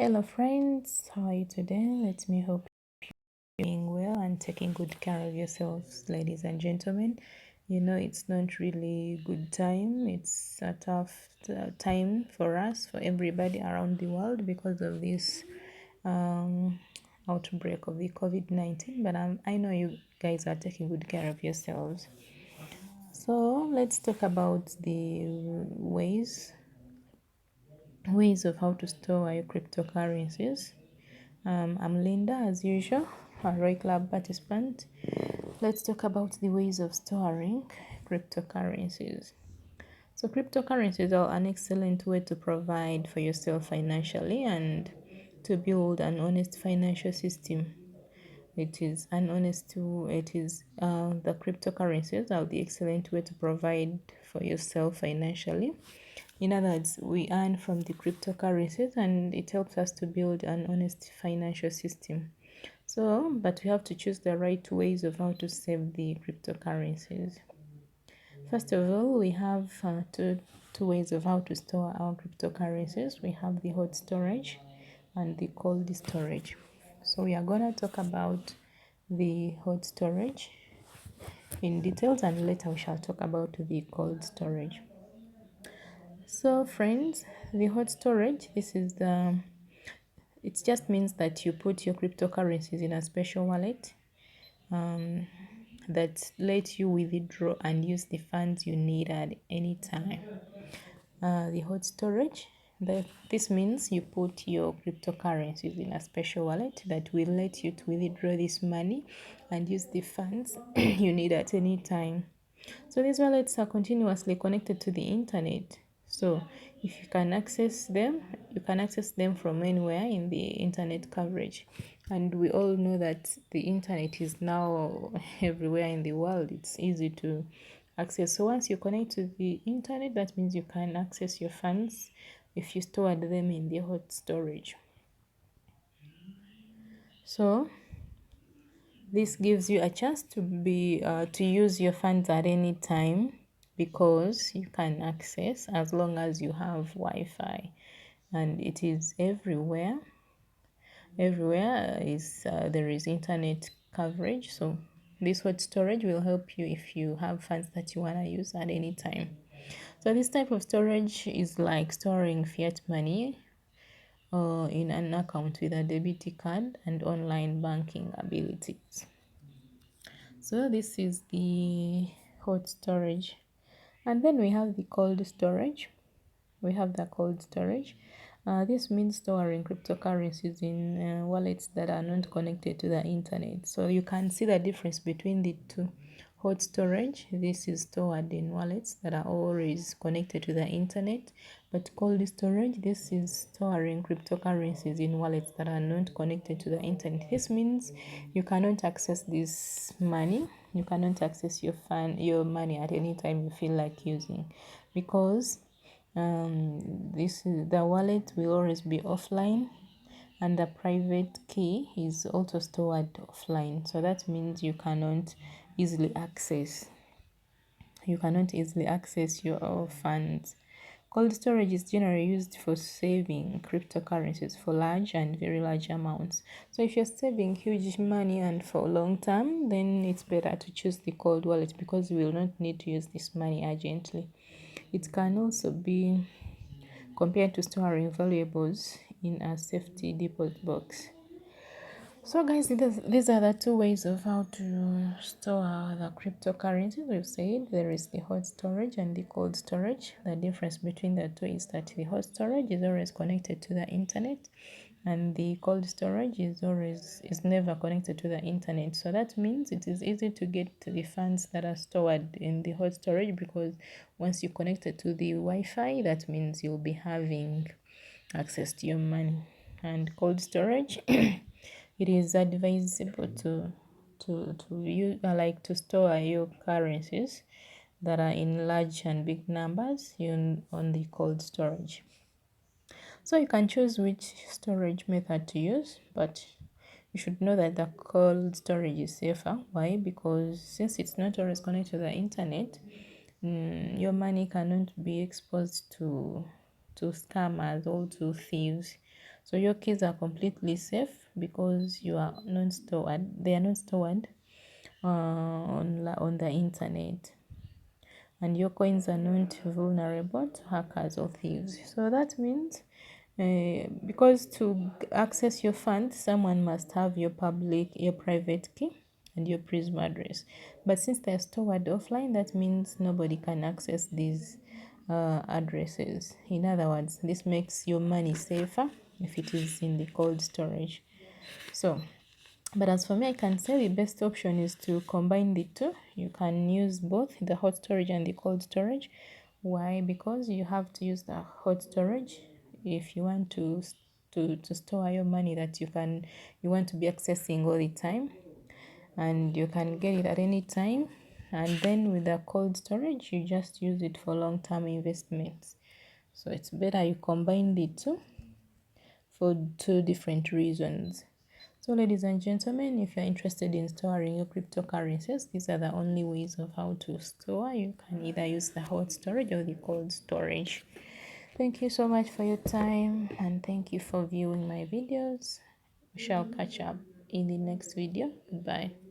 Hello friends, how are you today? Let me hope you're doing well and taking good care of yourselves, ladies and gentlemen. It's not really good time. It's a tough time for us, for everybody around the world because of this um, outbreak of the COVID-19. But I know you guys are taking good care of yourselves. So let's talk about the ways of how to store your cryptocurrencies. I'm Linda, as usual, a Roy Club participant. Let's talk about the ways of storing cryptocurrencies. So, cryptocurrencies are an excellent way to provide for yourself financially and to build an honest financial system. The cryptocurrencies are the excellent way to provide for yourself financially. In other words, we earn from the cryptocurrencies and it helps us to build an honest financial system. But we have to choose the right ways of how to save the cryptocurrencies. First of all, we have two ways of how to store our cryptocurrencies. We have the hot storage and the cold storage. So we are going to talk about the hot storage in details, and later we shall talk about the cold storage. So friends, the hot storage, it just means that you put your cryptocurrencies in a special wallet um, that lets you withdraw and use the funds you need at any time. The hot storage, this means you put your cryptocurrencies in a special wallet that will let you to withdraw this money and use the funds you need at any time. So these wallets are continuously connected to the internet. So if you can access them from anywhere in the internet coverage. And we all know that the internet is now everywhere in the world. It's easy to access. So once you connect to the internet, that means you can access your funds if you stored them in the hot storage. So this gives you a chance to use your funds at any time because you can access as long as you have Wi-Fi, and it is everywhere. Everywhere there is internet coverage. So this hot storage will help you if you have funds that you want to use at any time. So this type of storage is like storing fiat money in an account with a debit card and online banking abilities. So this is the hot storage. And then we have the cold storage. We have the cold storage. This means storing cryptocurrencies in wallets that are not connected to the internet. So you can see the difference between the two. Hot storage, this is stored in wallets that are always connected to the internet. But cold storage, this is storing cryptocurrencies in wallets that are not connected to the internet. This means you cannot access this money. You cannot access your money at any time you feel like using, because the wallet will always be offline, and the private key is also stored offline. So that means easily access you cannot easily access your funds. Cold storage is generally used for saving cryptocurrencies for large and very large amounts. So if you're saving huge money and for long term, then it's better to choose the cold wallet because you will not need to use this money urgently. It can also be compared to storing valuables in a safety deposit box. So guys, these are the two ways of how to store the cryptocurrencies. We've said there is the hot storage and the cold storage. The difference between the two is that the hot storage is always connected to the internet, and the cold storage is never connected to the internet. So that means it is easy to get to the funds that are stored in the hot storage, because once you connect it to the Wi-Fi, that means you'll be having access to your money. And cold storage, it is advisable to store your currencies that are in large and big numbers on the cold storage. So you can choose which storage method to use, but you should know that the cold storage is safer. Why? Because since it's not always connected to the internet, your money cannot be exposed to scammers or to thieves. So your keys are completely safe because you are not stored. They are not stored on the internet, and your coins are not vulnerable to hackers or thieves. So that means because to access your funds, someone must have your private key and your Prism address. But since they're stored offline, that means nobody can access these addresses. In other words, this makes your money safer if it is in the cold storage. So, but as for me, I can say the best option is to combine the two. You can use both the hot storage and the cold storage. Why? Because you have to use the hot storage if you want to store your money that you want to be accessing all the time, and you can get it at any time. And then with the cold storage, you just use it for long-term investments. So it's better you combine the two for two different reasons. So, ladies and gentlemen, if you're interested in storing your cryptocurrencies, these are the only ways of how to store. You can either use the hot storage or the cold storage. Thank you so much for your time, and thank you for viewing my videos. We shall catch up in the next video. Goodbye.